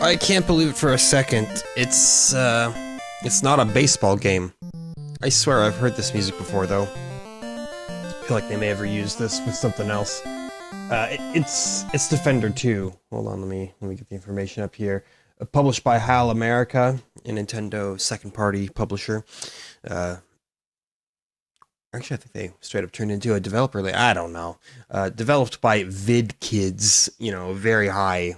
I can't believe it for a second. It's not a baseball game. I swear I've heard this music before, though. I feel like they may have reused this with something else. It's Defender 2. Hold on, let me get the information up here. Published by HAL America, a Nintendo second-party publisher. Actually, I think they straight up turned into a developer. I don't know. Developed by VidKids. You know, very high,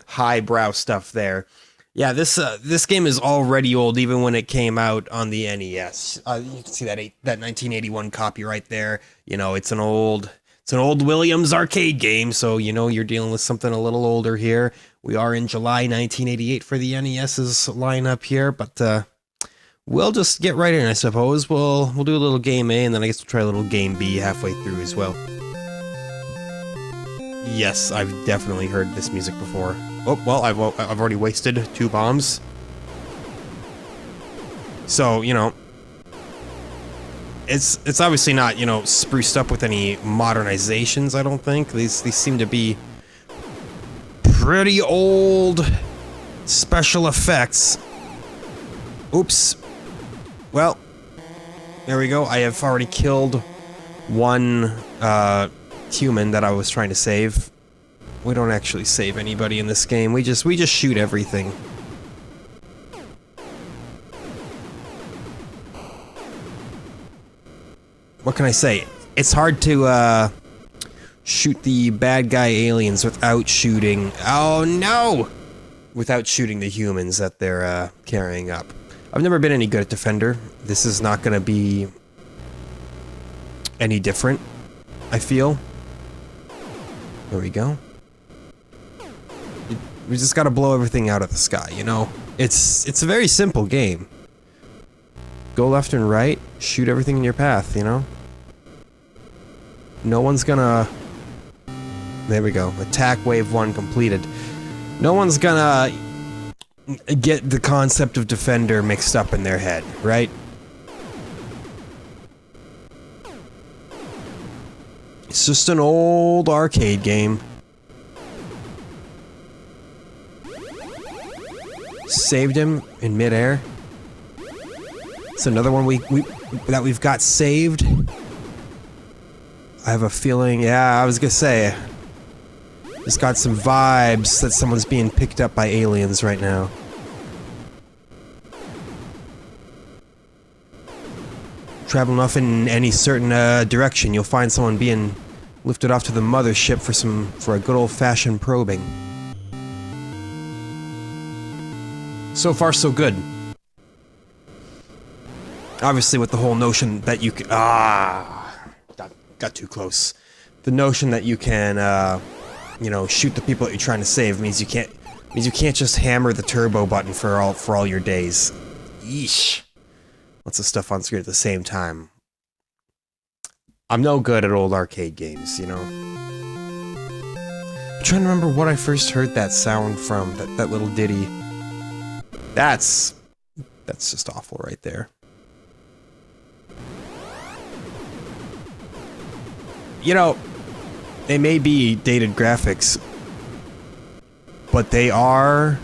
highbrow stuff there. Yeah, this game is already old, even when it came out on the NES. You can see that 1981 copy right there. You know, it's an old Williams arcade game, so you know you're dealing with something a little older here. We are in July 1988 for the NES's lineup here, but we'll just get right in, I suppose. We'll do a little game A, and then I guess we'll try a little game B halfway through as well. Yes, I've definitely heard this music before. Oh, well, I've already wasted 2 bombs. So, you know, it's obviously not, you know, spruced up with any modernizations, I don't think. These seem to be pretty old special effects. Oops. Well, there we go. I have already killed one human that I was trying to save. We don't actually save anybody in this game. We just shoot everything. What can I say? It's hard to shoot the bad guy aliens without shooting. Oh no! Without shooting the humans that they're carrying up. I've never been any good at Defender. This is not going to be any different, I feel. There we go. We just gotta blow everything out of the sky, you know? It's a very simple game. Go left and right, shoot everything in your path, you know? No one's gonna... There we go. Attack wave 1 completed. No one's gonna get the concept of Defender mixed up in their head, right? It's just an old arcade game. Saved him in midair. It's another one that we've got saved. I have a feeling, yeah, I was gonna say, it's got some vibes that someone's being picked up by aliens right now. Traveling off in any certain direction, you'll find someone being lifted off to the mothership for a good old-fashioned probing. So far, so good. Obviously, with the whole notion that you can... got too close. The notion that you can, you know, shoot the people that you're trying to save means you can't just hammer the turbo button for all your days. Yeesh. Lots of stuff on screen at the same time. I'm no good at old arcade games, you know. I'm trying to remember what I first heard that sound from, that little ditty. That's just awful right there. You know, they may be dated graphics, but they are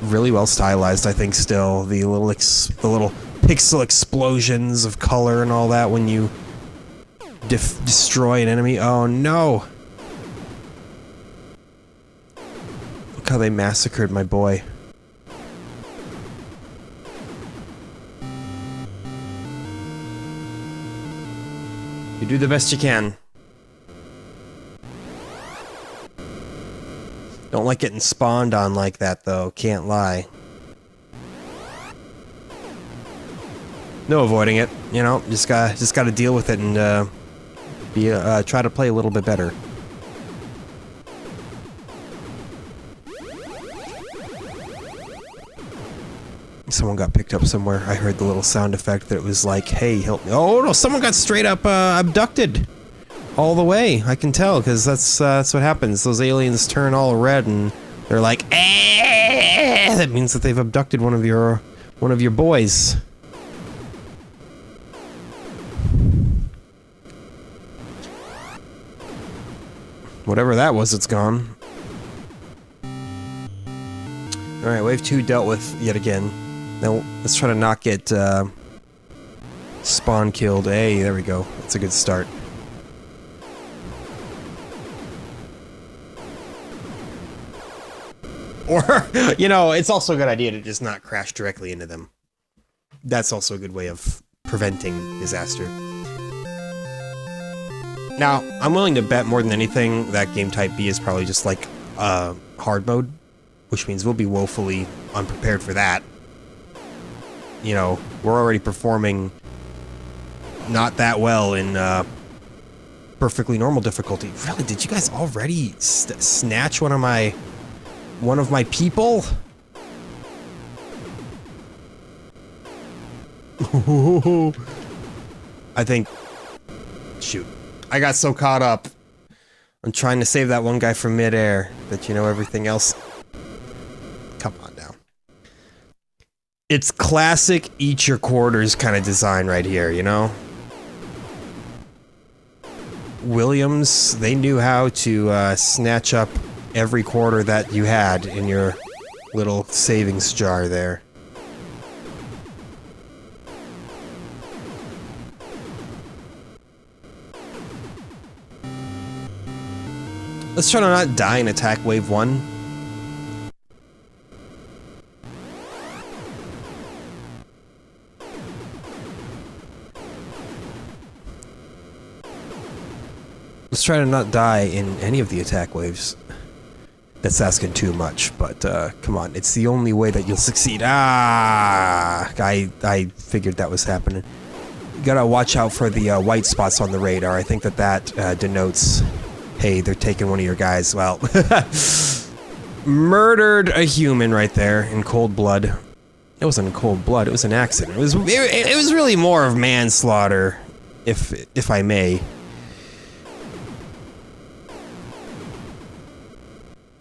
really well stylized, I think, still. The little pixel explosions of color and all that when you destroy an enemy. Oh no! Look how they massacred my boy. You do the best you can. Don't like getting spawned on like that, though. Can't lie. No avoiding it, you know. Just gotta deal with it and try to play a little bit better. Someone got picked up somewhere. I heard the little sound effect that it was like, hey, help me. Oh no, someone got straight up abducted. All the way. I can tell, because that's what happens. Those aliens turn all red and they're like, eh! That means that they've abducted one of your boys. Whatever that was, it's gone. Alright, wave 2 dealt with yet again. Now, let's try to not get, spawn killed. Hey, there we go. That's a good start. Or, you know, it's also a good idea to just not crash directly into them. That's also a good way of preventing disaster. Now, I'm willing to bet more than anything that game type B is probably just like hard mode, which means we'll be woefully unprepared for that. You know, we're already performing not that well in perfectly normal difficulty. Really, did you guys already snatch one of my people? I think... Shoot. I got so caught up on trying to save that one guy from midair that, you know, everything else... Come on now. It's classic eat your quarters kind of design right here, you know? Williams, they knew how to snatch up every quarter that you had in your little savings jar there. Let's try to not die in attack wave 1. Let's try to not die in any of the attack waves. That's asking too much, but come on, it's the only way that you'll succeed. Ah, I figured that was happening. You gotta watch out for the white spots on the radar. I think that denotes, hey, they're taking one of your guys. Well, murdered a human right there in cold blood. It wasn't in cold blood. It was an accident. It was really more of manslaughter, if I may.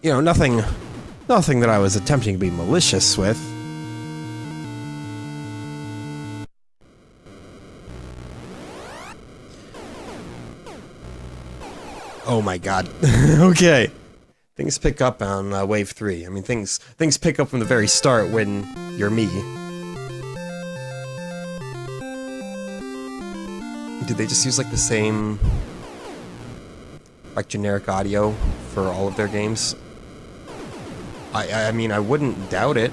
You know, nothing that I was attempting to be malicious with. Oh my god. Okay. Things pick up on wave 3. I mean, things pick up from the very start when you're me. Did they just use like the same, like, generic audio for all of their games? I mean, I wouldn't doubt it.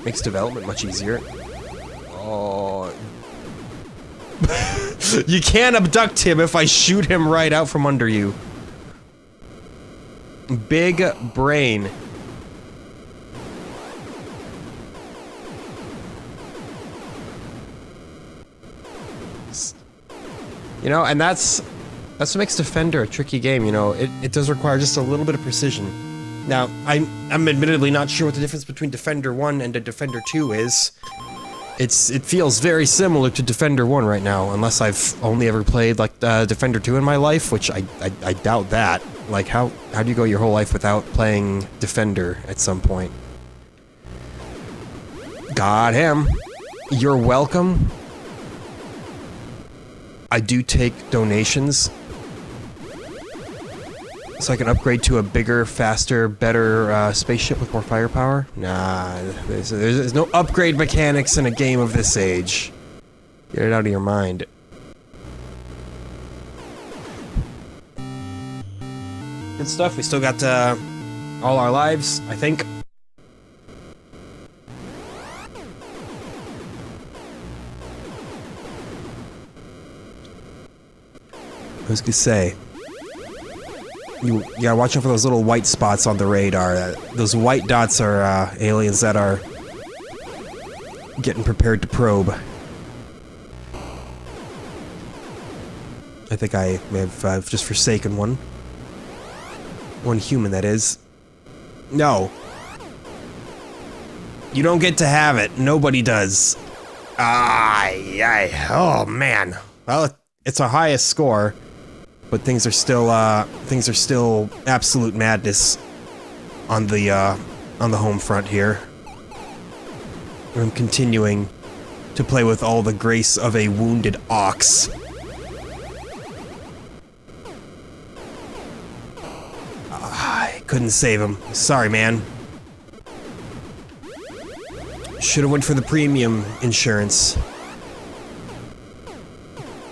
Makes development much easier. Oh. You can't abduct him if I shoot him right out from under you. Big brain. You know, and that's what makes Defender a tricky game, you know. It does require just a little bit of precision. Now, I'm admittedly not sure what the difference between Defender 1 and a Defender 2 is. It feels very similar to Defender 1 right now, unless I've only ever played, like, Defender 2 in my life, which I doubt that. Like, how do you go your whole life without playing Defender at some point? Got him. You're welcome. I do take donations, so I can upgrade to a bigger, faster, better spaceship with more firepower? Nah, there's no upgrade mechanics in a game of this age. Get it out of your mind. Good stuff. We still got all our lives, I think. I was gonna say, you gotta watch out for those little white spots on the radar. Those white dots are aliens that are getting prepared to probe. I think I may have just forsaken one. One human, that is. No. You don't get to have it. Nobody does. Oh man. Well, it's our highest score. But things are still absolute madness on the home front here. I'm continuing to play with all the grace of a wounded ox. I couldn't save him. Sorry, man. Should have went for the premium insurance.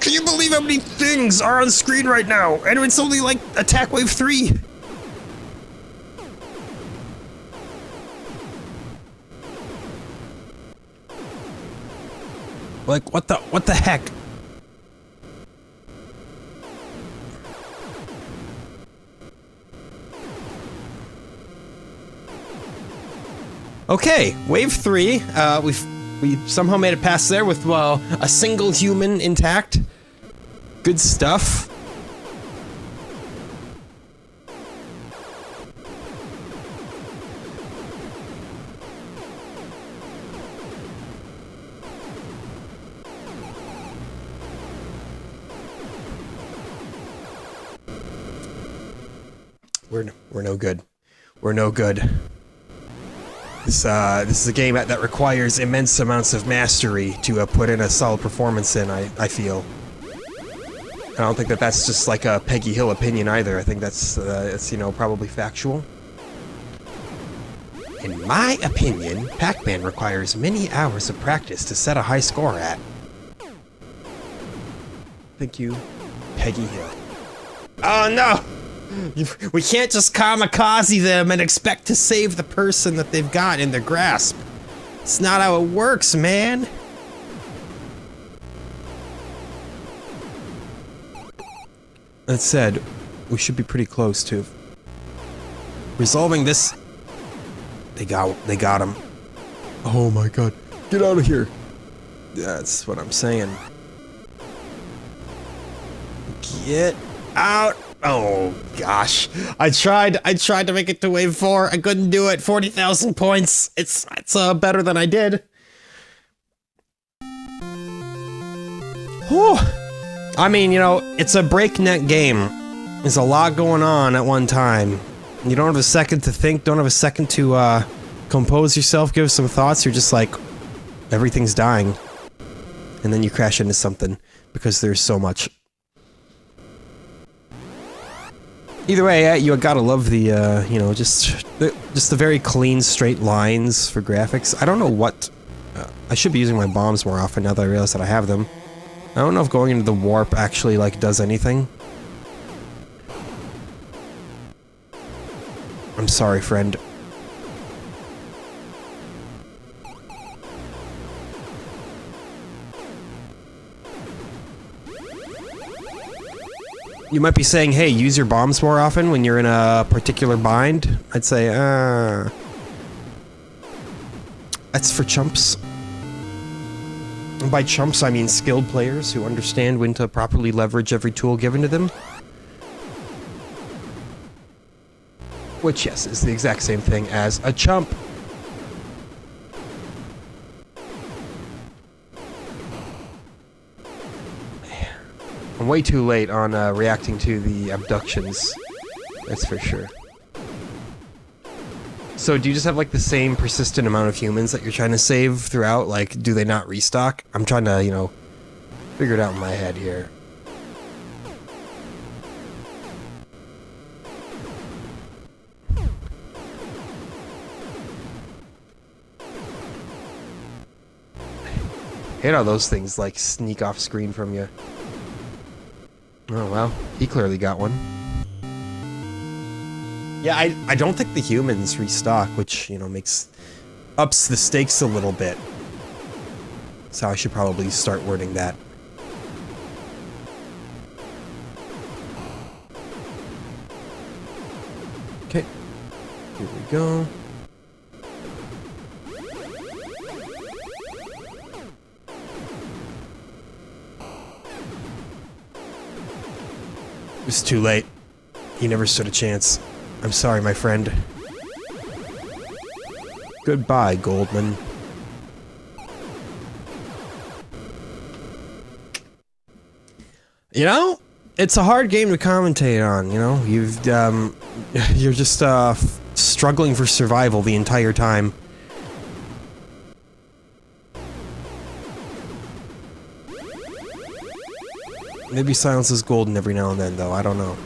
Can you believe how many things are on screen right now? And it's only like Attack Wave 3. Like, what the heck? Okay, Wave 3. We somehow made it past there with, well, a single human intact. Good stuff. We're no good. We're no good. This is a game that requires immense amounts of mastery to put in a solid performance in, I feel. I don't think that's just like a Peggy Hill opinion either. I think that's, you know, probably factual. In my opinion, Pac-Man requires many hours of practice to set a high score at. Thank you, Peggy Hill. Oh no! We can't just kamikaze them and expect to save the person that they've got in their grasp. It's not how it works, man. That said, we should be pretty close to resolving this. They got him. Oh my god. Get out of here. That's what I'm saying. Get out. Oh gosh. I tried to make it to wave 4. I couldn't do it. 40,000 points. It's better than I did. Whew. I mean, you know, it's a breakneck game. There's a lot going on at one time. You don't have a second to think, don't have a second to compose yourself, give some thoughts. You're just like, everything's dying. And then you crash into something because there's so much. Either way, you gotta love the, you know, just the very clean, straight lines for graphics. I don't know what... I should be using my bombs more often now that I realize that I have them. I don't know if going into the warp actually, like, does anything. I'm sorry, friend. You might be saying, hey, use your bombs more often when you're in a particular bind. I'd say, that's for chumps. And by chumps, I mean skilled players who understand when to properly leverage every tool given to them. Which, yes, is the exact same thing as a chump. I'm way too late on reacting to the abductions. That's for sure. So do you just have like the same persistent amount of humans that you're trying to save throughout? Like, do they not restock? I'm trying to, you know, figure it out in my head here. I hate how those things like sneak off screen from you. Oh well, he clearly got one. Yeah, I don't think the humans restock, which, you know, ups the stakes a little bit. So I should probably start wording that. Okay, here we go. It was too late. He never stood a chance. I'm sorry, my friend. Goodbye, Goldman. You know, it's a hard game to commentate on, you know? You're just, struggling for survival the entire time. Maybe silence is golden every now and then, though. I don't know.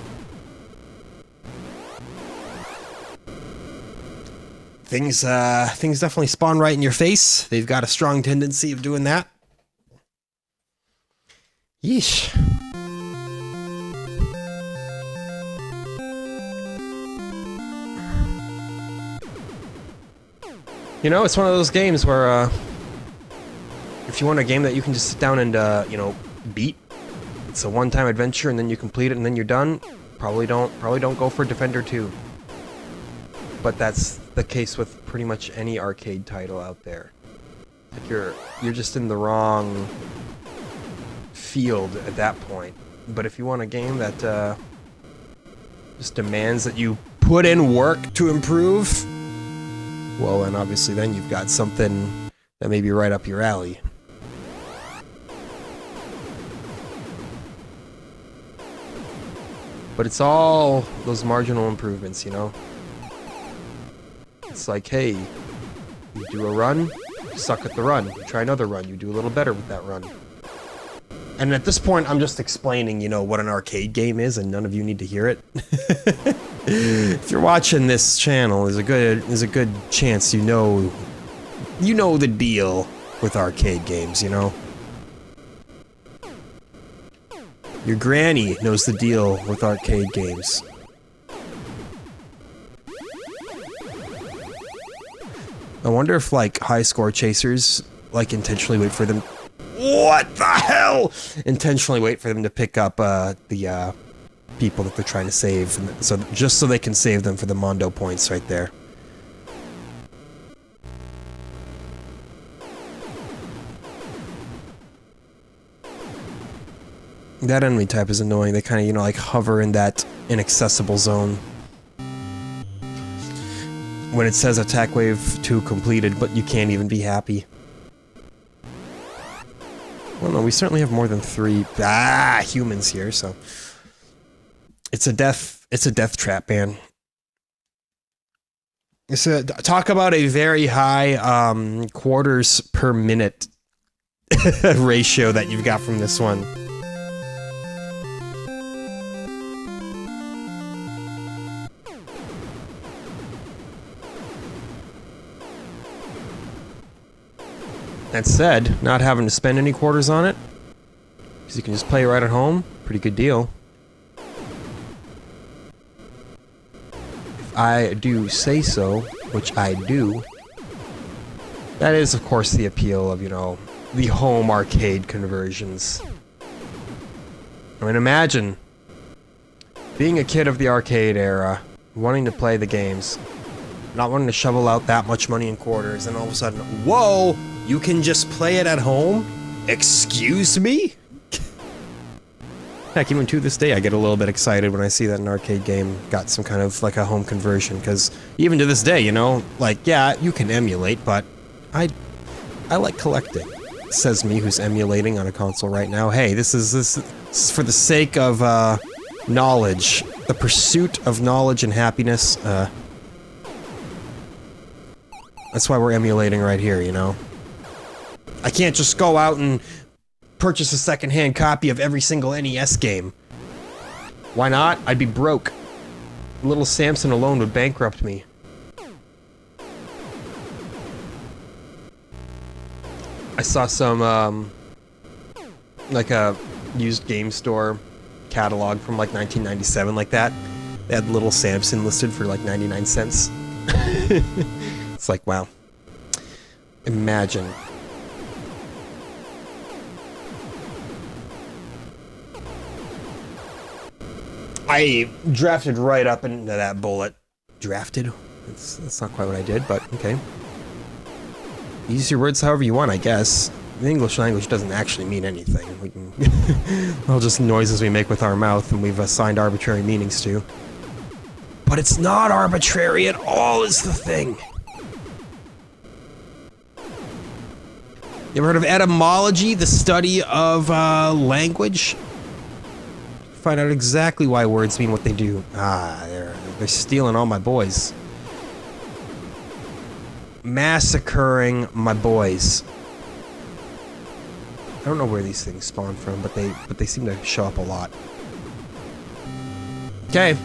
things definitely spawn right in your face. They've got a strong tendency of doing that. Yeesh. You know, it's one of those games where, if you want a game that you can just sit down and, you know, beat, it's a one-time adventure and then you complete it and then you're done, probably don't go for Defender 2. But that's the case with pretty much any arcade title out there. Like you're just in the wrong field at that point. But if you want a game that, just demands that you put in work to improve, well, and obviously then you've got something that may be right up your alley. But it's all those marginal improvements, you know? It's like, hey, you do a run, you suck at the run. You try another run, you do a little better with that run. And at this point, I'm just explaining, you know, what an arcade game is, and none of you need to hear it. If you're watching this channel, there's a good chance you know the deal with arcade games, you know. Your granny knows the deal with arcade games. I wonder if, like, high score chasers, like, intentionally wait for them. What the hell? Intentionally wait for them to pick up the people that they're trying to save, and so just so they can save them for the Mondo points right there. That enemy type is annoying. They kind of, you know, like hover in that inaccessible zone. When it says attack wave 2 completed, but you can't even be happy. Well, no, we certainly have more than 3 humans here, so it's a death trap, man. Talk about a very high quarters per minute ratio that you've got from this one. That said, not having to spend any quarters on it, because you can just play right at home, pretty good deal. If I do say so, which I do, that is, of course, the appeal of, you know, the home arcade conversions. I mean, imagine being a kid of the arcade era, wanting to play the games, not wanting to shovel out that much money in quarters, and all of a sudden, whoa! You can just play it at home? Excuse me? Heck, even to this day, I get a little bit excited when I see that an arcade game got some kind of, like, a home conversion, because even to this day, you know, like, yeah, you can emulate, but I like collecting. Says me, who's emulating on a console right now. Hey, this is for the sake of, knowledge. The pursuit of knowledge and happiness, that's why we're emulating right here, you know? I can't just go out and purchase a secondhand copy of every single NES game. Why not? I'd be broke. Little Samson alone would bankrupt me. I saw some, like a used game store catalog from like 1997 like that. They had Little Samson listed for like 99 cents. It's like, wow. Imagine. I drafted right up into that bullet. Drafted? That's not quite what I did, but okay. Use your words however you want, I guess. The English language doesn't actually mean anything. We can all just noises we make with our mouth and we've assigned arbitrary meanings to. But it's not arbitrary at all is the thing. You ever heard of etymology, the study of language? Find out exactly why words mean what they do. Ah, they're stealing all my boys. Massacring my boys. I don't know where these things spawn from, but they seem to show up a lot. Okay.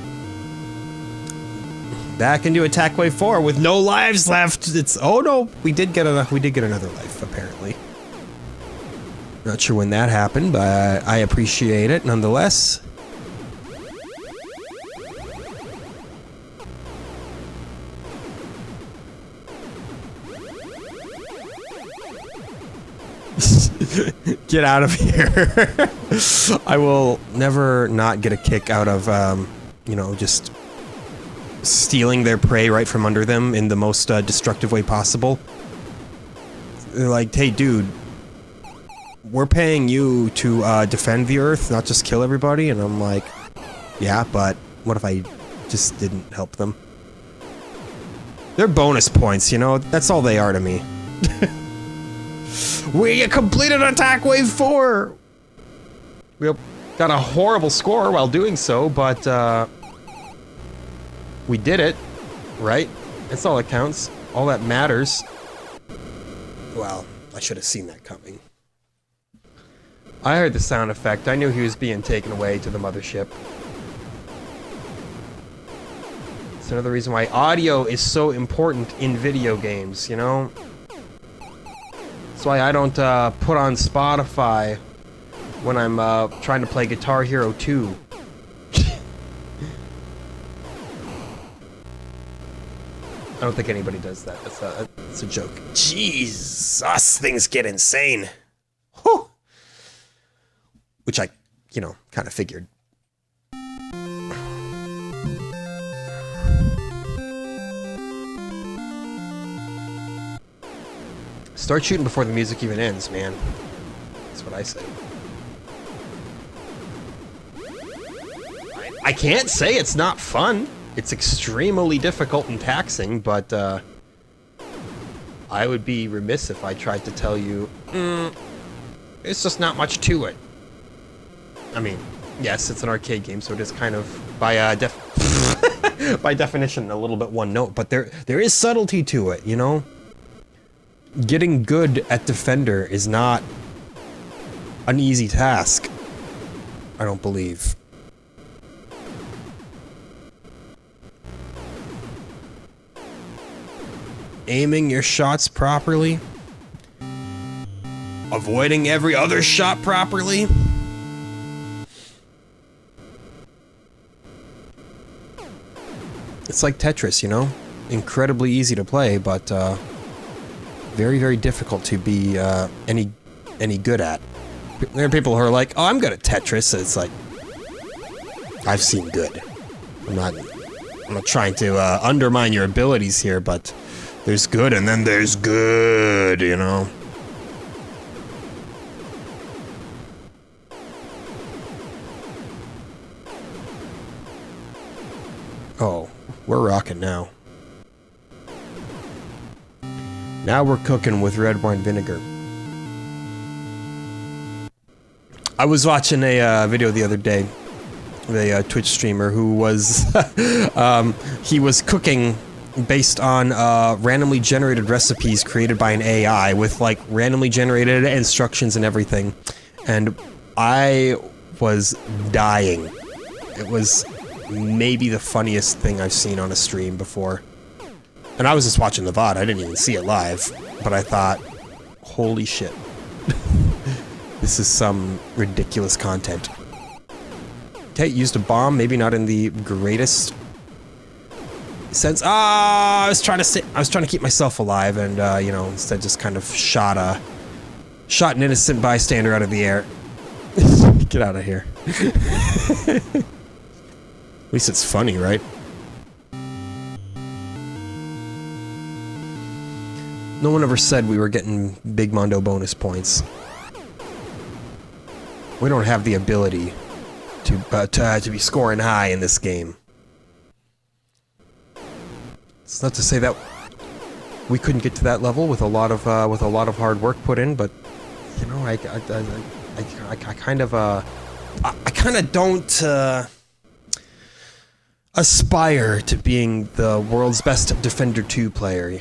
Back into attack wave 4 with no lives left. It's oh no, we did get another life apparently. Not sure when that happened, but I appreciate it nonetheless. Get out of here. I will never not get a kick out of, you know, just stealing their prey right from under them in the most destructive way possible. They're like, hey, dude, we're paying you to defend the Earth, not just kill everybody. And I'm like, yeah, but what if I just didn't help them? They're bonus points, you know? That's all they are to me. We completed attack wave 4! We got a horrible score while doing so, but we did it, right? That's all that counts. All that matters. Well, I should have seen that coming. I heard the sound effect. I knew he was being taken away to the mothership. It's another reason why audio is so important in video games, you know? That's why I don't put on Spotify when I'm trying to play Guitar Hero 2. I don't think anybody does that. That's a joke. Jesus, things get insane. Whew. Which I, you know, kind of figured. Start shooting before the music even ends, man. That's what I say. I can't say it's not fun. It's extremely difficult and taxing, but I would be remiss if I tried to tell you, it's just not much to it. I mean, yes, it's an arcade game, so it is kind of, by by definition, a little bit one note, but there is subtlety to it, you know? Getting good at Defender is not an easy task, I don't believe. Aiming your shots properly, avoiding every other shot properly. It's like Tetris, you know? Incredibly easy to play, but very, very difficult to be any good at. There are people who are like, oh, I'm good at Tetris. It's like, I've seen good. I'm not trying to undermine your abilities here, but there's good and then there's good, you know? Oh, we're rocking now. Now we're cooking with red wine vinegar. I was watching a video the other day, a Twitch streamer who was, he was cooking based on randomly generated recipes created by an AI with like randomly generated instructions and everything. And I was dying. It was maybe the funniest thing I've seen on a stream before. And I was just watching the VOD, I didn't even see it live, but I thought, holy shit. This is some ridiculous content. Okay, used a bomb, maybe not in the greatest sense. I was trying to keep myself alive, and you know, instead just kind of shot an innocent bystander out of the air. Get out of here. At least it's funny, right? No one ever said we were getting Big Mondo bonus points. We don't have the ability to be scoring high in this game. It's not to say that we couldn't get to that level with a lot of hard work put in, but you know, I kind of don't aspire to being the world's best Defender 2 player.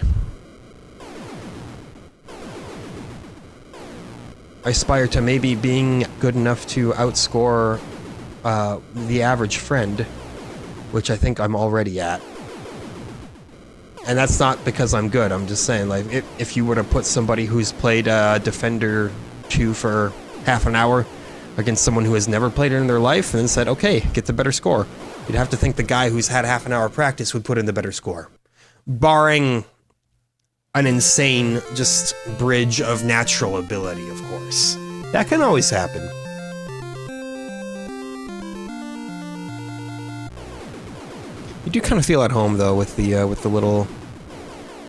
I aspire to maybe being good enough to outscore the average friend, which I think I'm already at. And that's not because I'm good. I'm just saying, like, if you were to put somebody who's played Defender 2 for half an hour against someone who has never played it in their life and then said, okay, get the better score, you'd have to think the guy who's had half an hour practice would put in the better score. Barring an insane just bridge of natural ability, of course. That can always happen. You do kind of feel at home though with the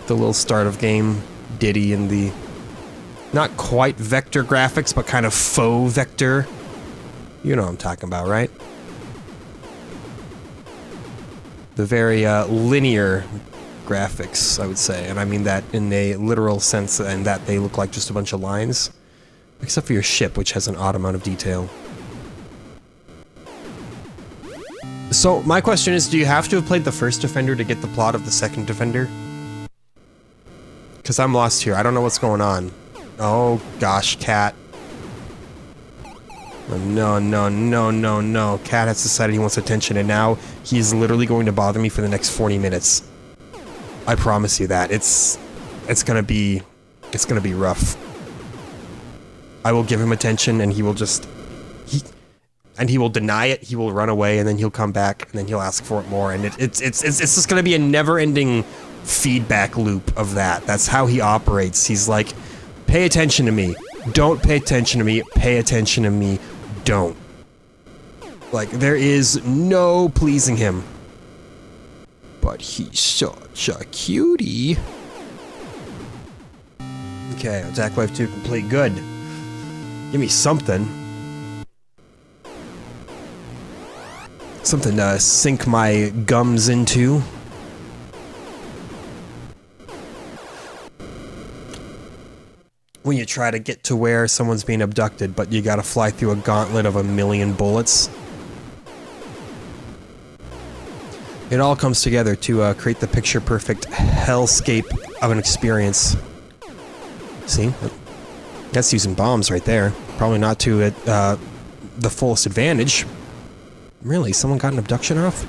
little start of game ditty and the not quite vector graphics but kind of faux vector. You know what I'm talking about, right? The very linear graphics, I would say, and I mean that in a literal sense, and that they look like just a bunch of lines, except for your ship, which has an odd amount of detail. So my question is, do you have to have played the first Defender to get the plot of the second Defender? Because I'm lost here. I don't know what's going on. Oh gosh, Cat. No, no, no, no, no. Cat has decided he wants attention, and now he's literally going to bother me for the next 40 minutes. I promise you that. It's gonna be rough. I will give him attention, and he will just... he will deny it, he will run away, and then he'll come back, and then he'll ask for it more, and it's just gonna be a never-ending feedback loop of that. That's how he operates. He's like, pay attention to me. Don't pay attention to me. Pay attention to me. Don't. Like, there is no pleasing him. But he's such a cutie. Okay, Attack Life 2 complete. Good. Give me something. Something to sink my gums into. When you try to get to where someone's being abducted, but you gotta fly through a gauntlet of 1,000,000 bullets. It all comes together to create the picture-perfect hellscape of an experience. See? That's using bombs right there. Probably not to the fullest advantage. Really? Someone got an abduction off?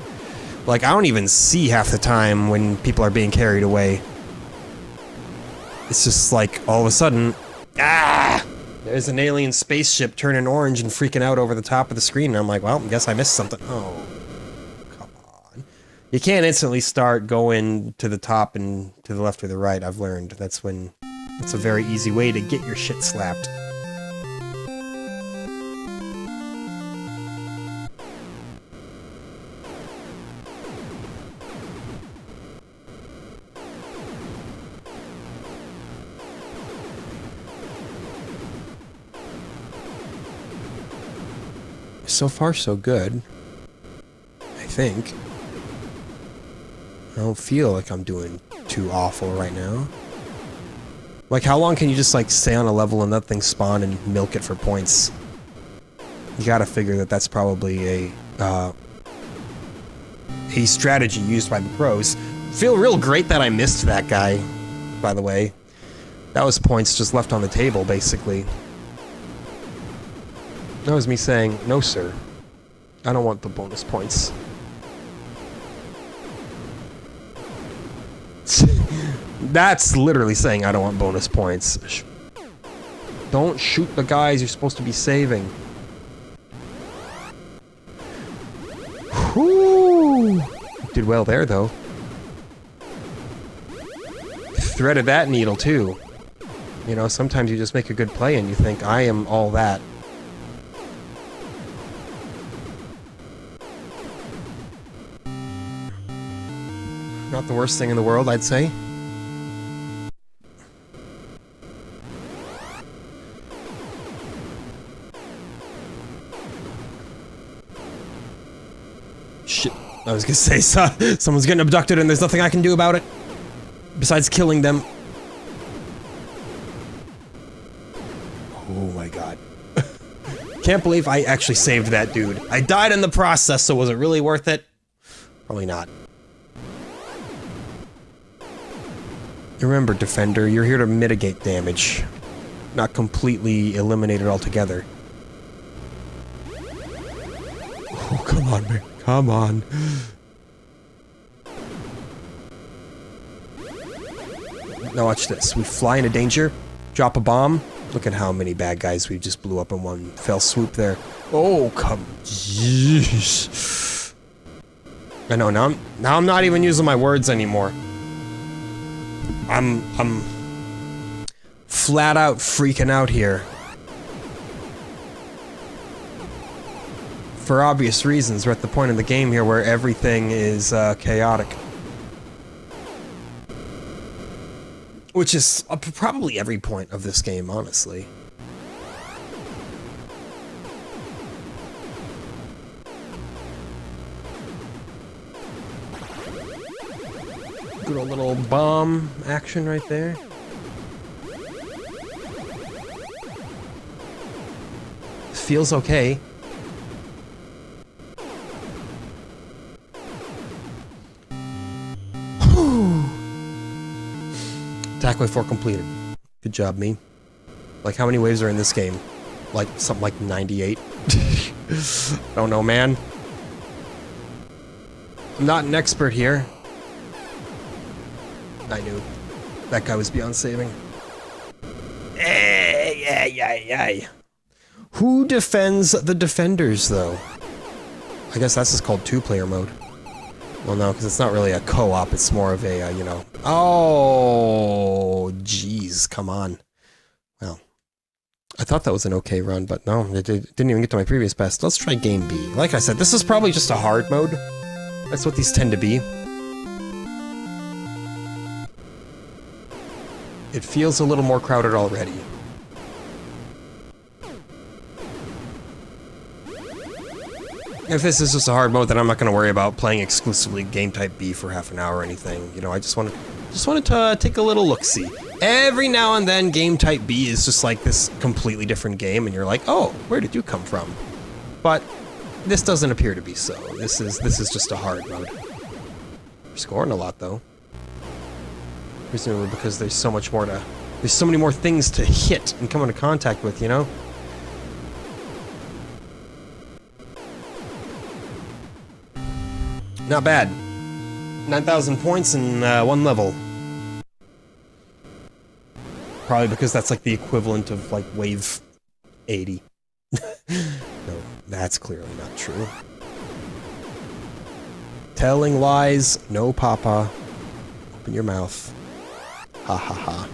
Like, I don't even see half the time when people are being carried away. It's just like, all of a sudden, there's an alien spaceship turning orange and freaking out over the top of the screen, and I'm like, well, I guess I missed something. Oh, come on. You can't instantly start going to the top and to the left or the right, I've learned. That's a very easy way to get your shit slapped. So far, so good. I think. I don't feel like I'm doing too awful right now. Like, how long can you just, like, stay on a level and let things spawn and milk it for points? You gotta figure that that's probably a strategy used by the pros. Feel real great that I missed that guy, by the way. That was points just left on the table, basically. That was me saying, no sir, I don't want the bonus points. That's literally saying I don't want bonus points. Don't shoot the guys you're supposed to be saving. Whew. Did well there, though. Threaded that needle, too. You know, sometimes you just make a good play and you think, I am all that. Not the worst thing in the world, I'd say. Shit. I was gonna say, someone's getting abducted and there's nothing I can do about it. Besides killing them. Oh my god. Can't believe I actually saved that dude. I died in the process, so was it really worth it? Probably not. Remember, Defender, you're here to mitigate damage, not completely eliminate it altogether. Oh, come on, man. Come on. Now watch this. We fly into danger, drop a bomb. Look at how many bad guys we just blew up in one fell swoop there. Oh, come... Jeez. I know, now I'm not even using my words anymore. I'm flat out freaking out here. For obvious reasons, we're at the point in the game here where everything is chaotic. Which is probably every point of this game, honestly. Good old little bomb action right there. Feels okay. Attack wave 4 completed. Good job, me. Like, how many waves are in this game? Like, something like 98? I don't know, man. I'm not an expert here. I knew. That guy was beyond saving. Hey. Who defends the defenders, though? I guess that's just called two-player mode. Well, no, because it's not really a co-op, it's more of a, you know... Oh, jeez, come on. Well, I thought that was an okay run, but no, it didn't even get to my previous best. Let's try Game B. Like I said, this is probably just a hard mode. That's what these tend to be. It feels a little more crowded already. If this is just a hard mode, then I'm not going to worry about playing exclusively Game Type B for half an hour or anything. You know, I just wanted to take a little look-see. Every now and then, Game Type B is just like this completely different game, and you're like, oh, where did you come from? But this doesn't appear to be so. This is just a hard mode. We're scoring a lot, though. Presumably because there's so much more to... There's so many more things to hit and come into contact with, you know? Not bad. 9,000 points in one level. Probably because that's like the equivalent of like wave 80. No, that's clearly not true. Telling lies, no papa. Open your mouth. Ha ha ha.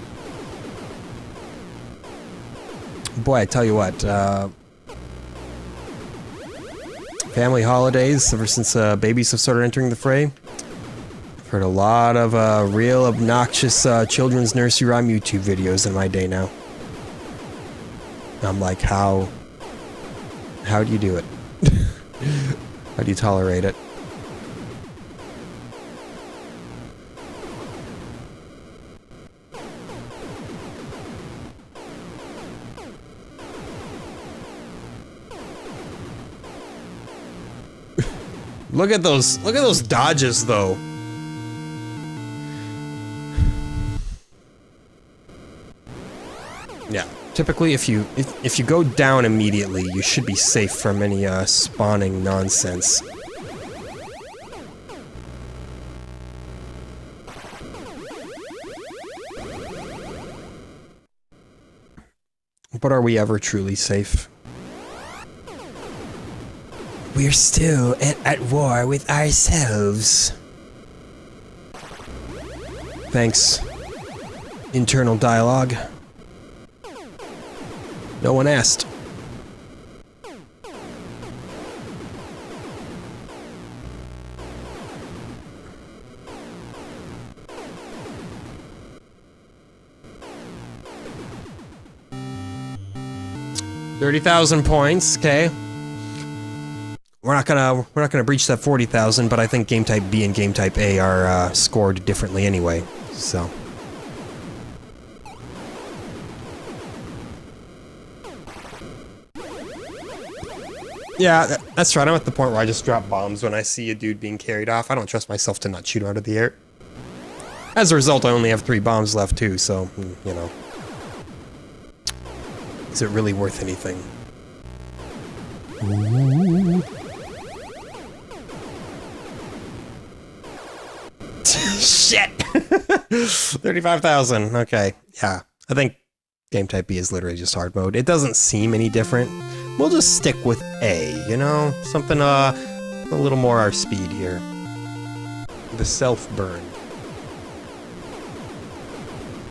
Boy, I tell you what, family holidays, ever since babies have started entering the fray. I've heard a lot of real obnoxious children's nursery rhyme YouTube videos in my day now. I'm like, how do you do it? How do you tolerate it? Look at those dodges, though. Yeah, typically if you go down immediately, you should be safe from any spawning nonsense. But are we ever truly safe? We're still at war with ourselves. Thanks. Internal dialogue. No one asked. $30,000 points, okay. We're not gonna breach that 40,000, but I think Game Type B and Game Type A are scored differently anyway. So. Yeah, that's right. I'm at the point where I just drop bombs when I see a dude being carried off. I don't trust myself to not shoot him out of the air. As a result, I only have 3 bombs left too. So, you know, is it really worth anything? Ooh. shit! 35,000. Okay, yeah. I think game type B is literally just hard mode. It doesn't seem any different. We'll just stick with A, you know? Something, a little more our speed here. The self-burn.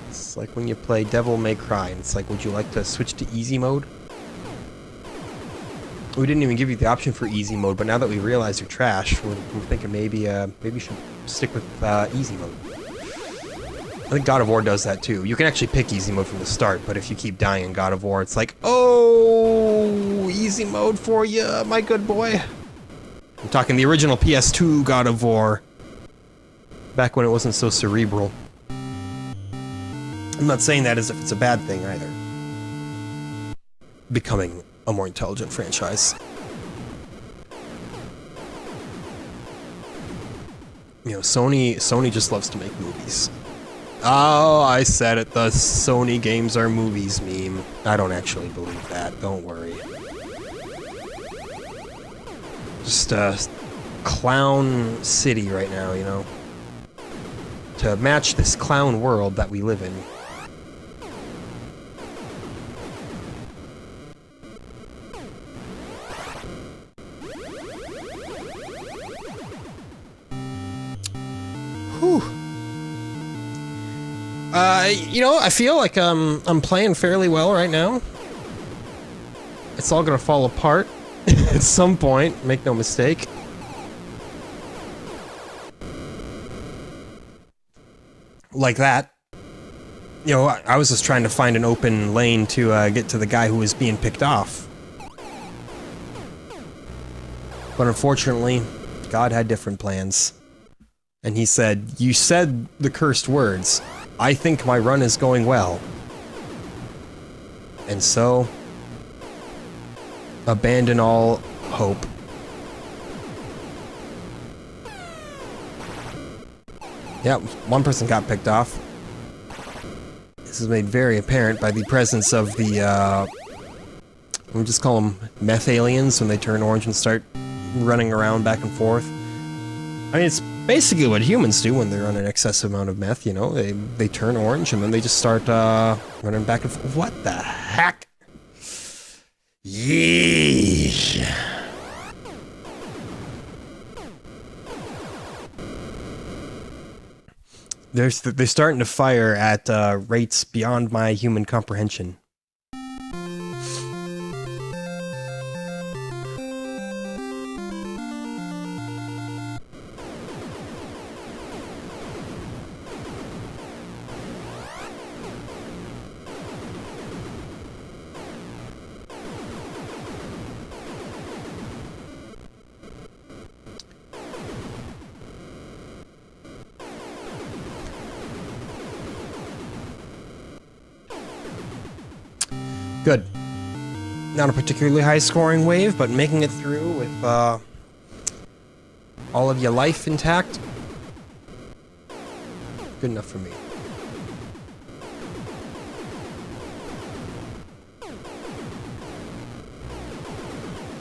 It's like when you play Devil May Cry, and it's like, would you like to switch to easy mode? We didn't even give you the option for easy mode, but now that we realize you're trash, we're thinking maybe you should stick with easy mode. I think God of War does that too. You can actually pick easy mode from the start, but if you keep dying in God of War, it's like, oh, easy mode for you, my good boy. I'm talking the original PS2 God of War, back when it wasn't so cerebral. I'm not saying that as if it's a bad thing either. Becoming a more intelligent franchise. You know, Sony just loves to make movies. Oh, I said it, the Sony games are movies meme. I don't actually believe that, don't worry. Just clown city right now, you know? To match this clown world that we live in. Whew. You know, I feel like I'm playing fairly well right now. It's all gonna fall apart at some point, make no mistake. Like that. You know, I was just trying to find an open lane to get to the guy who was being picked off. But unfortunately, God had different plans. And he said, "You said the cursed words. I think my run is going well." And so, abandon all hope. Yeah, one person got picked off. This is made very apparent by the presence of the, we'll just call them meth aliens when they turn orange and start running around back and forth. I mean, it's basically what humans do when they're on an excessive amount of meth, you know? They turn orange and then they just start, running back and forth. What the heck? Yeesh. They're starting to fire at, rates beyond my human comprehension. Good. Not a particularly high-scoring wave, but making it through with, all of your life intact. Good enough for me.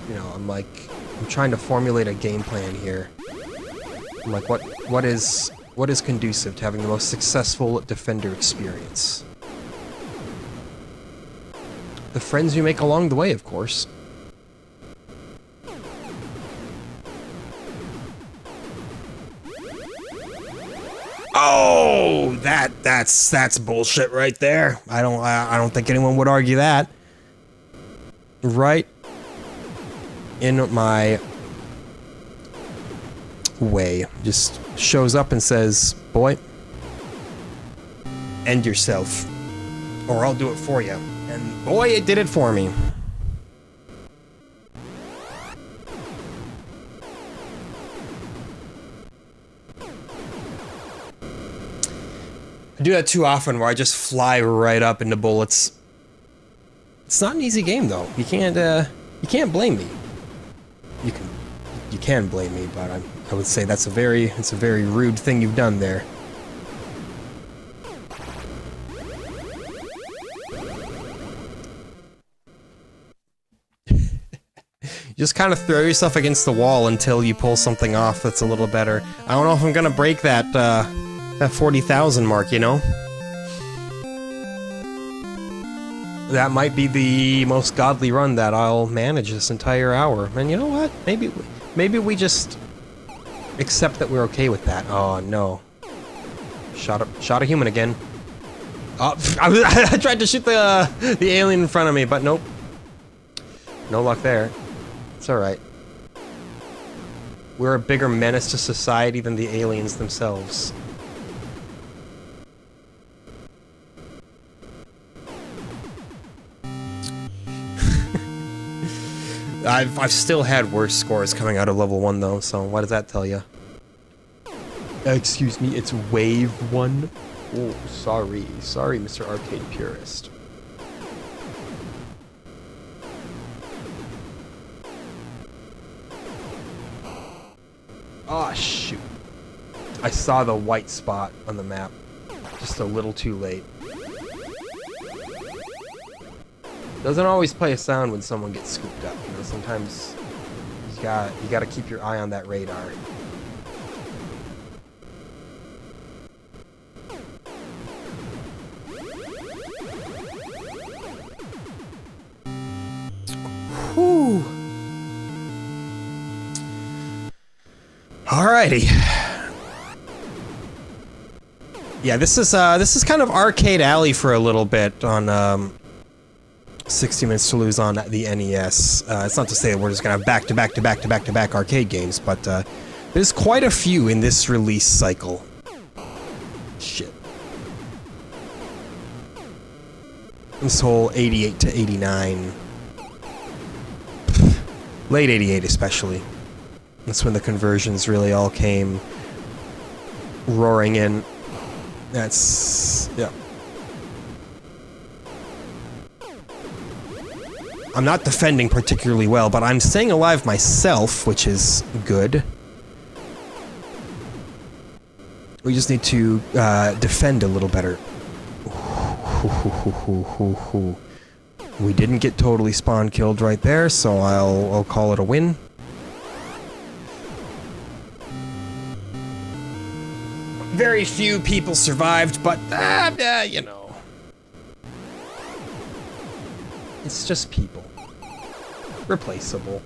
You know, I'm trying to formulate a game plan here. I'm like, what is conducive to having the most successful Defender experience? The friends you make along the way, of course. Oh, that's bullshit right there. I don't think anyone would argue that. Right in my way. Just shows up and says, "Boy, end yourself, or I'll do it for you." And boy, it did it for me. I do that too often where I just fly right up into bullets. It's not an easy game though. You can't blame me. You can blame me, but I would say it's a very rude thing you've done there. You just kind of throw yourself against the wall until you pull something off that's a little better. I don't know if I'm gonna break that That 40,000 mark, you know? That might be the most godly run that I'll manage this entire hour. And you know what? Maybe we just accept that we're okay with that. Oh no. Shot a human again. Oh, I tried to shoot the alien in front of me, but nope. No luck there. It's alright. We're a bigger menace to society than the aliens themselves. I've still had worse scores coming out of level 1 though, so what does that tell you? Excuse me, it's wave 1? Oh, sorry, Mr. Arcade Purist. Oh shoot. I saw the white spot on the map. Just a little too late. Doesn't always play a sound when someone gets scooped up, you know, sometimes you gotta keep your eye on that radar. Whew. Alrighty. Yeah, this is kind of arcade alley for a little bit on 60 Minutes to Lose on the NES. It's not to say that we're just gonna have back-to-back arcade games, but there's quite a few in this release cycle. Shit. This whole 88 to 89. Late 88 especially. That's when the conversions really all came roaring in. That's... yeah. I'm not defending particularly well, but I'm staying alive myself, which is good. We just need to defend a little better. We didn't get totally spawn killed right there, so I'll call it a win. Very few people survived, but you know, it's just people. Replaceable.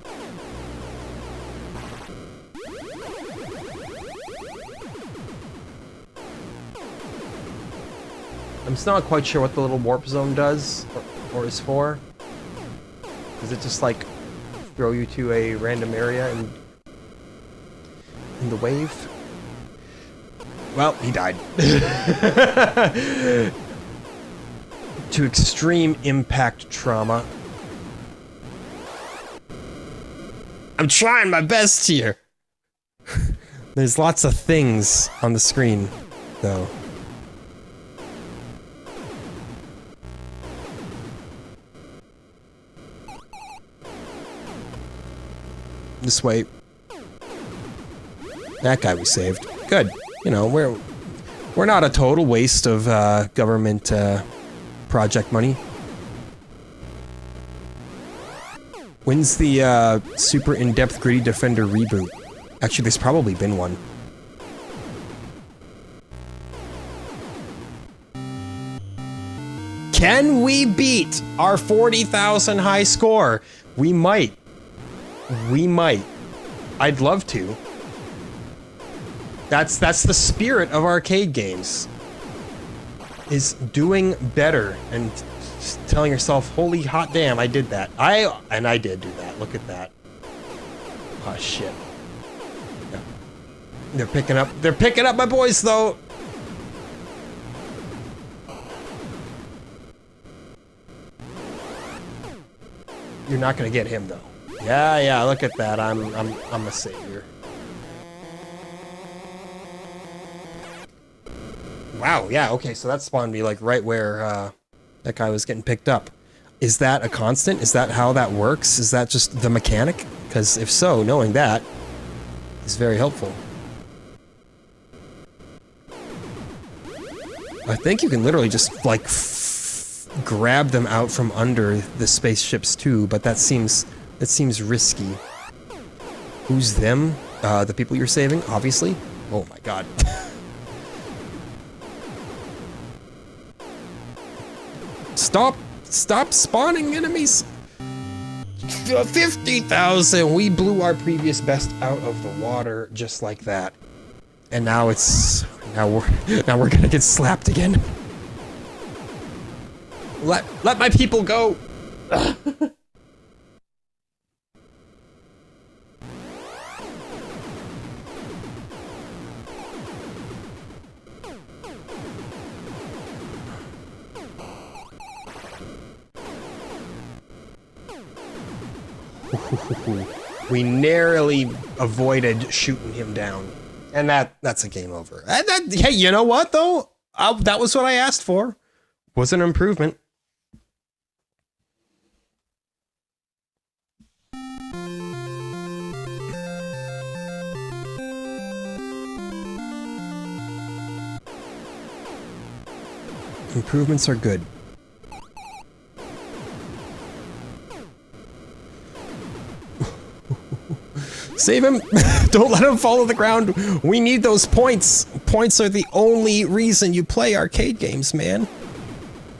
I'm still not quite sure what the little warp zone does, or is for. Does it just, like, throw you to a random area in the wave? Well, he died. To extreme impact trauma. I'm trying my best here. There's lots of things on the screen, though. This way. That guy we saved. Good. You know, we're not a total waste of government project money. When's the super in-depth gritty defender reboot? Actually, there's probably been one. Can we beat our 40,000 high score? We might. We might. I'd love to. That's the spirit of arcade games. Is doing better and telling yourself, holy hot damn, I did that. I did do that. Look at that. Oh shit. Yeah. They're picking up my boys though. You're not gonna get him though. Yeah, look at that. I'm a savior. Wow, yeah, okay, so that spawned me like right where that guy was getting picked up. Is that a constant? Is that how that works? Is that just the mechanic? Because if so, knowing that is very helpful. I think you can literally just like grab them out from under the spaceships too, but that seems risky. Who's them? The people you're saving, obviously. Oh my god. Stop spawning enemies. 50,000. We blew our previous best out of the water just like that. And now we're gonna get slapped again. Let my people go. We narrowly avoided shooting him down, and that's a game over. Hey, you know what though? That was what I asked for. Was an improvement. Improvements are good. Save him! Don't let him fall to the ground! We need those points! Points are the only reason you play arcade games, man.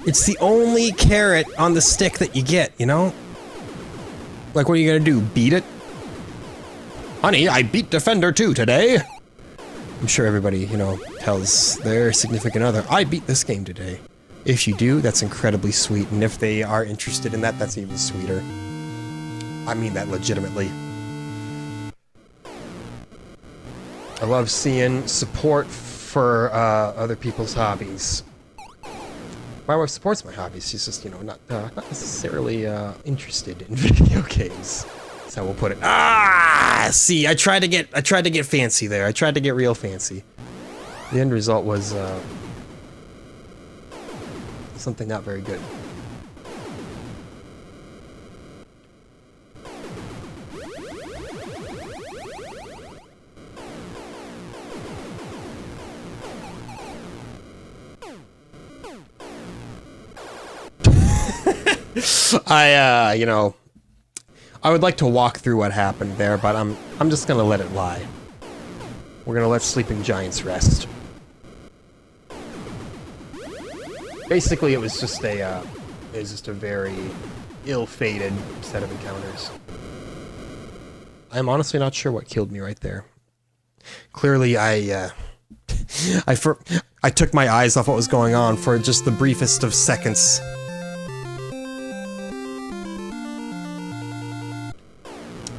It's the only carrot on the stick that you get, you know? Like, what are you gonna do? Beat it? Honey, I beat Defender 2 today! I'm sure everybody, you know, tells their significant other, I beat this game today. If you do, that's incredibly sweet, and if they are interested in that, that's even sweeter. I mean that legitimately. I love seeing support for other people's hobbies. My wife supports my hobbies. She's just, you know, not necessarily interested in video games. That's how we'll put it. Ah, see, I tried to get fancy there. I tried to get real fancy. The end result was something not very good. You know, I would like to walk through what happened there, but I'm just gonna let it lie. We're gonna let sleeping giants rest. Basically, it was just a very ill-fated set of encounters. I'm honestly not sure what killed me right there. Clearly, I took my eyes off what was going on for just the briefest of seconds.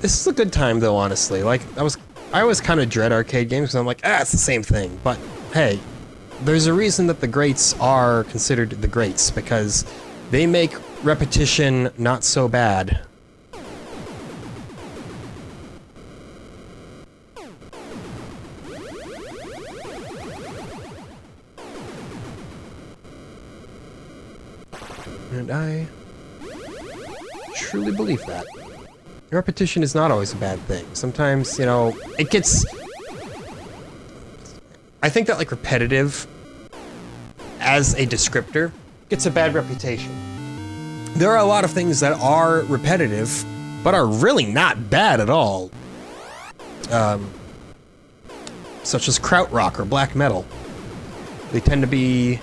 This is a good time, though, honestly. Like, I always kind of dread arcade games, because I'm like, it's the same thing. But, hey, there's a reason that the greats are considered the greats, because they make repetition not so bad. And I truly believe that. Repetition is not always a bad thing. Sometimes, you know, it gets... I think that, like, repetitive, as a descriptor, gets a bad reputation. There are a lot of things that are repetitive, but are really not bad at all. Such as krautrock or black metal. They tend to be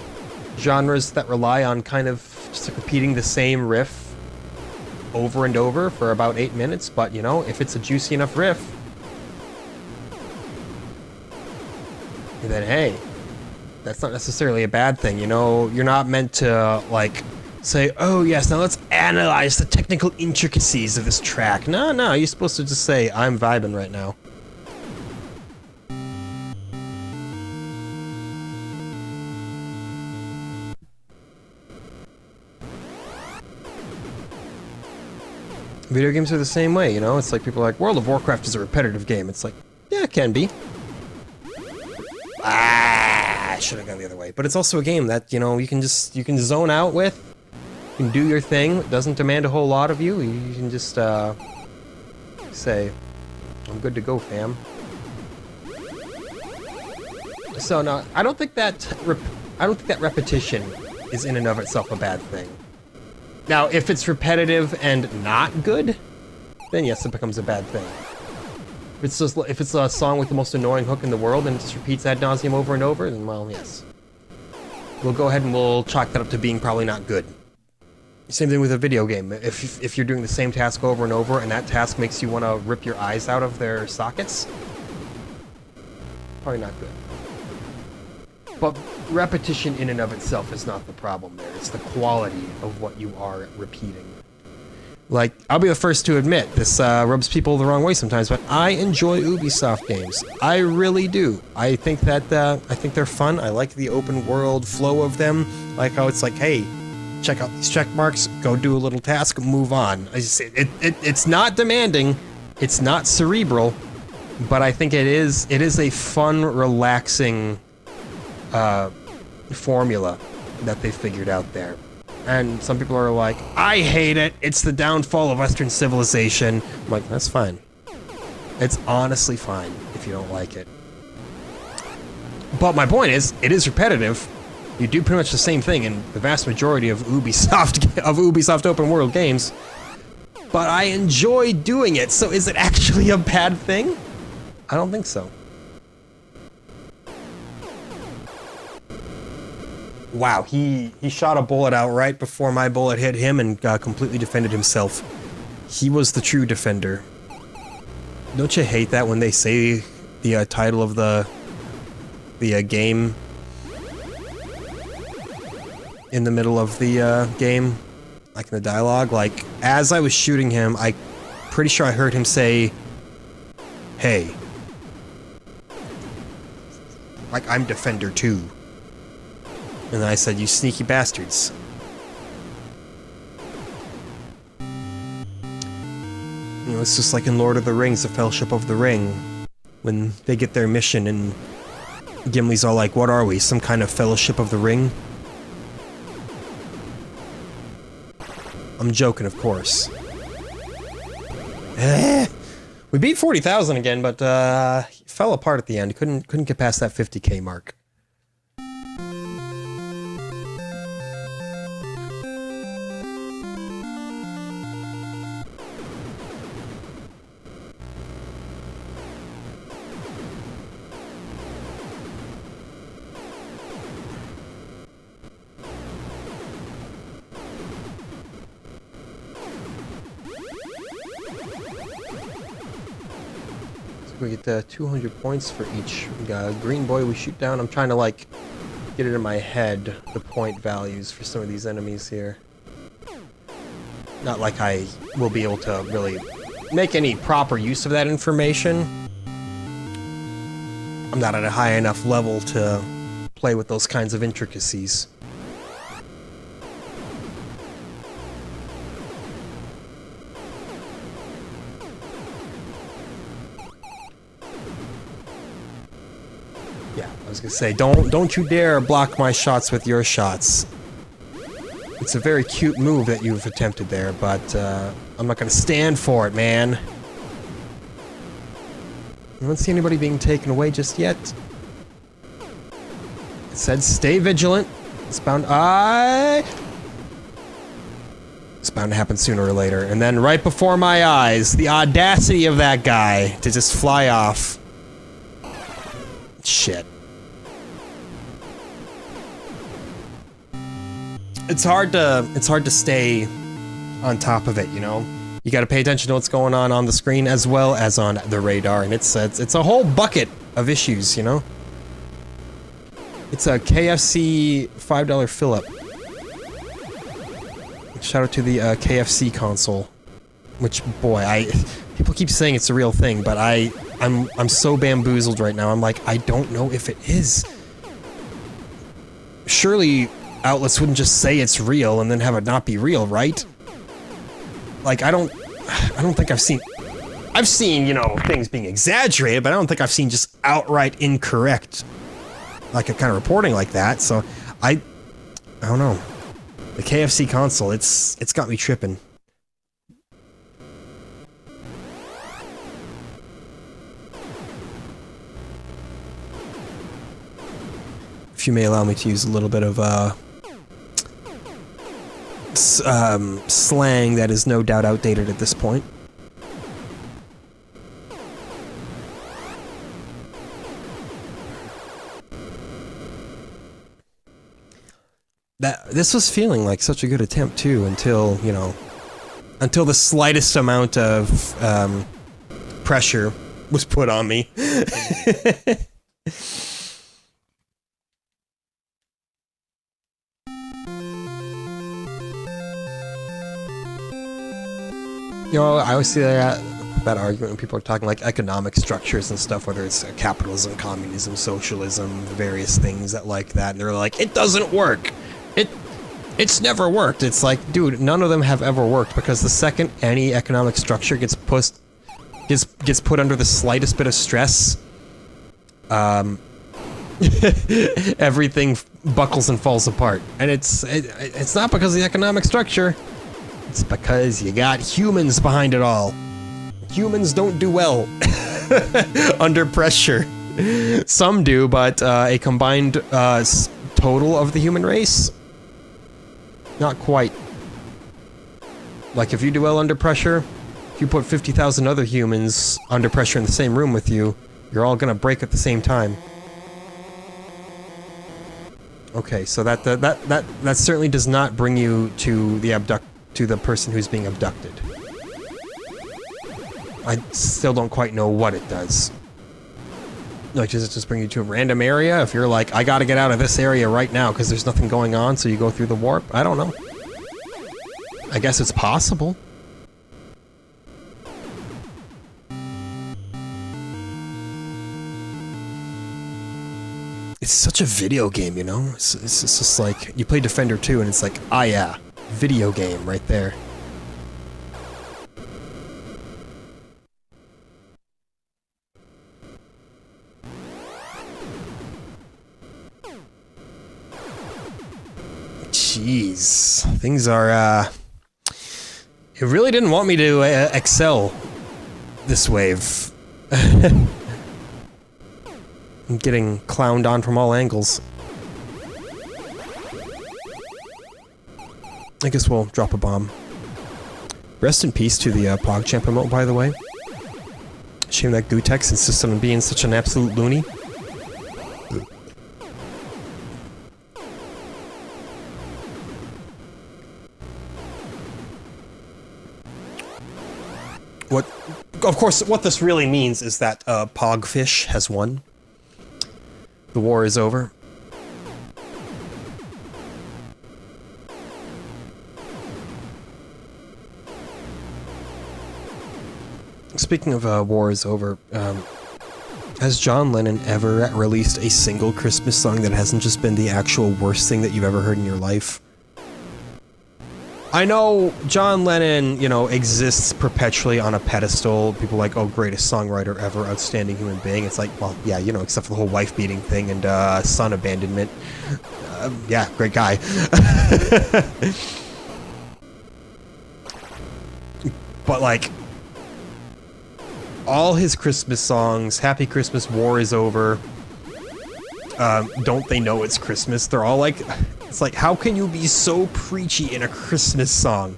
genres that rely on kind of just repeating the same riff over and over for about 8 minutes, but, you know, if it's a juicy enough riff, then hey, that's not necessarily a bad thing, you know? You're not meant to, like, say, oh yes, now let's analyze the technical intricacies of this track. No, you're supposed to just say, I'm vibing right now. Video games are the same way, you know? It's like people are like, World of Warcraft is a repetitive game. It's like, yeah, it can be. I should have gone the other way. But it's also a game that, you know, you can zone out with. You can do your thing. It doesn't demand a whole lot of you. You can just, say, I'm good to go, fam. So, no, I don't think that repetition is in and of itself a bad thing. Now, if it's repetitive and not good, then yes, it becomes a bad thing. If it's a song with the most annoying hook in the world and it just repeats ad nauseum over and over, then well, yes. We'll go ahead and we'll chalk that up to being probably not good. Same thing with a video game. If you're doing the same task over and over, and that task makes you want to rip your eyes out of their sockets, probably not good. But repetition in and of itself is not the problem there. It's the quality of what you are repeating. Like, I'll be the first to admit, this rubs people the wrong way sometimes, but I enjoy Ubisoft games. I really do. I think that, I think they're fun. I like the open world flow of them. Like how it's like, hey, check out these check marks, go do a little task, move on. It's not demanding, it's not cerebral, but I think it is a fun, relaxing formula that they figured out there. And some people are like, I hate it, it's the downfall of Western civilization. I'm like, that's fine. It's honestly fine if you don't like it. But my point is, it is repetitive. You do pretty much the same thing in the vast majority of Ubisoft open world games. But I enjoy doing it, so is it actually a bad thing? I don't think so. Wow, he shot a bullet out right before my bullet hit him and completely defended himself. He was the true defender. Don't you hate that when they say the title of the game in the middle of the game, like in the dialogue? Like, as I was shooting him, I pretty sure I heard him say, "Hey." Like, I'm Defender too. And then I said, "You sneaky bastards." You know, it's just like in Lord of the Rings, the Fellowship of the Ring. When they get their mission and Gimli's all like, "What are we, some kind of Fellowship of the Ring?" I'm joking, of course. We beat 40,000 again, but fell apart at the end. Couldn't get past that 50K mark. We get 200 points for each green boy we shoot down. I'm trying to, like, get it in my head, the point values for some of these enemies here. Not like I will be able to really make any proper use of that information. I'm not at a high enough level to play with those kinds of intricacies. I was gonna say, don't you dare block my shots with your shots. It's a very cute move that you've attempted there, but I'm not gonna stand for it, man. I don't see anybody being taken away just yet. It said stay vigilant. It's bound It's bound to happen sooner or later. And then right before my eyes, the audacity of that guy to just fly off. Shit. It's hard to stay on top of it, you know? You gotta pay attention to what's going on the screen as well as on the radar, and it's a whole bucket of issues, you know? It's a KFC $5 fill-up. Shout out to the KFC console. Which, boy, people keep saying it's a real thing, but I'm so bamboozled right now. I'm like, I don't know if it is. Surely outlets wouldn't just say it's real and then have it not be real, right? Like, I don't think I've seen, you know, things being exaggerated, but I don't think I've seen just outright incorrect, like, a kind of reporting like that, so I don't know. The KFC console, it's got me tripping. If you may allow me to use a little bit of slang that is no doubt outdated at this point. this was feeling like such a good attempt too, until, you know, until the slightest amount of pressure was put on me. You know, I always see that argument when people are talking like economic structures and stuff, whether it's capitalism, communism, socialism, various things that like that, and they're like, it doesn't work. It's never worked. It's like, dude, none of them have ever worked, because the second any economic structure gets put under the slightest bit of stress, everything buckles and falls apart. And it's not because of the economic structure. It's because you got humans behind it all. Humans don't do well under pressure. Some do, but a combined total of the human race, not quite. Like, if you do well under pressure, if you put 50,000 other humans under pressure in the same room with you, you're all gonna break at the same time. Okay, so that certainly does not bring you to the person who's being abducted. I still don't quite know what it does. Like, does it just bring you to a random area? If you're like, I gotta get out of this area right now because there's nothing going on, so you go through the warp? I don't know. I guess it's possible. It's such a video game, you know? It's just like, you play Defender 2 and it's like, ah yeah, video game right there. Jeez, things are, it really didn't want me to excel this wave. I'm getting clowned on from all angles. I guess we'll drop a bomb. Rest in peace to the PogChamp emote, by the way. Shame that Gutex insists on being such an absolute loony. Of course, what this really means is that Pogfish has won. The war is over. Speaking of war is over, has John Lennon ever released a single Christmas song that hasn't just been the actual worst thing that you've ever heard in your life? I know John Lennon, you know, exists perpetually on a pedestal. People are like, oh, greatest songwriter ever, outstanding human being. It's like, well, yeah, you know, except for the whole wife beating thing and son abandonment. Yeah, great guy. But like, all his Christmas songs, Happy Christmas, War is Over, Don't They Know It's Christmas, they're all like, it's like, how can you be so preachy in a Christmas song?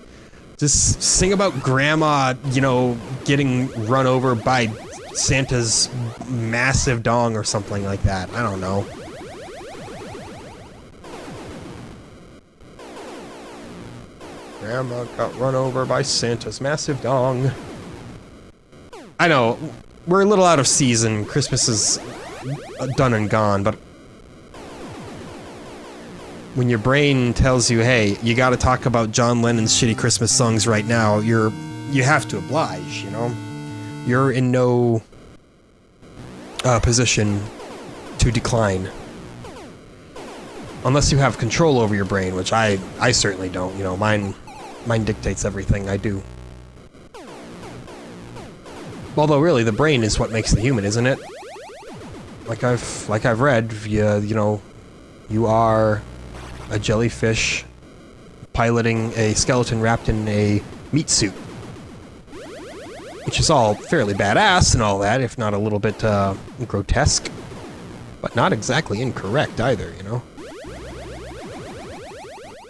Just sing about grandma, you know, getting run over by Santa's massive dong or something like that. I don't know. Grandma got run over by Santa's massive dong. I know, we're a little out of season. Christmas is done and gone, but when your brain tells you, hey, you gotta talk about John Lennon's shitty Christmas songs right now, you have to oblige, you know? You're in no position to decline. Unless you have control over your brain, which I certainly don't, you know, mine dictates everything I do. Although really, the brain is what makes the human, isn't it? Like I've read, you know, you are a jellyfish piloting a skeleton wrapped in a meat suit. Which is all fairly badass and all that, if not a little bit grotesque. But not exactly incorrect either, you know?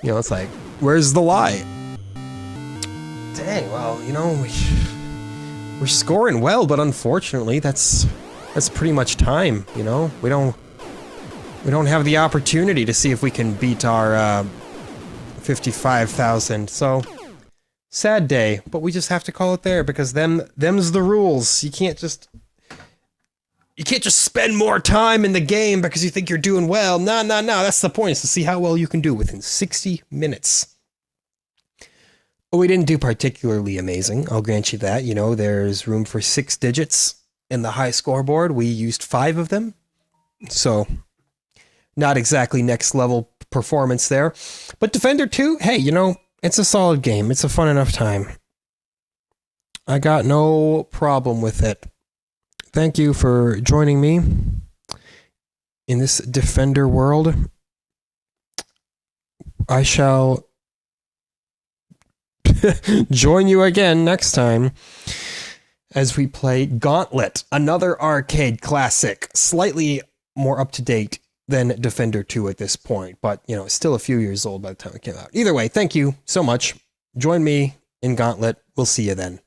You know, it's like, where's the lie? Dang, well, you know, we're scoring well, but unfortunately, that's pretty much time, you know? We don't We don't have the opportunity to see if we can beat our 55,000. So sad day, but we just have to call it there because them's the rules. You can't just spend more time in the game because you think you're doing well. No. That's the point, is to see how well you can do within 60 minutes. We didn't do particularly amazing, I'll grant you that. You know, there's room for 6 digits in the high scoreboard. We used 5 of them. So, not exactly next level performance there. But Defender 2, hey, you know, it's a solid game. It's a fun enough time. I got no problem with it. Thank you for joining me in this Defender world. I shall join you again next time as we play Gauntlet, another arcade classic, slightly more up to date than Defender 2 at this point, but you know, still a few years old by the time it came out. Either way, thank you so much. Join me in Gauntlet. We'll see you then.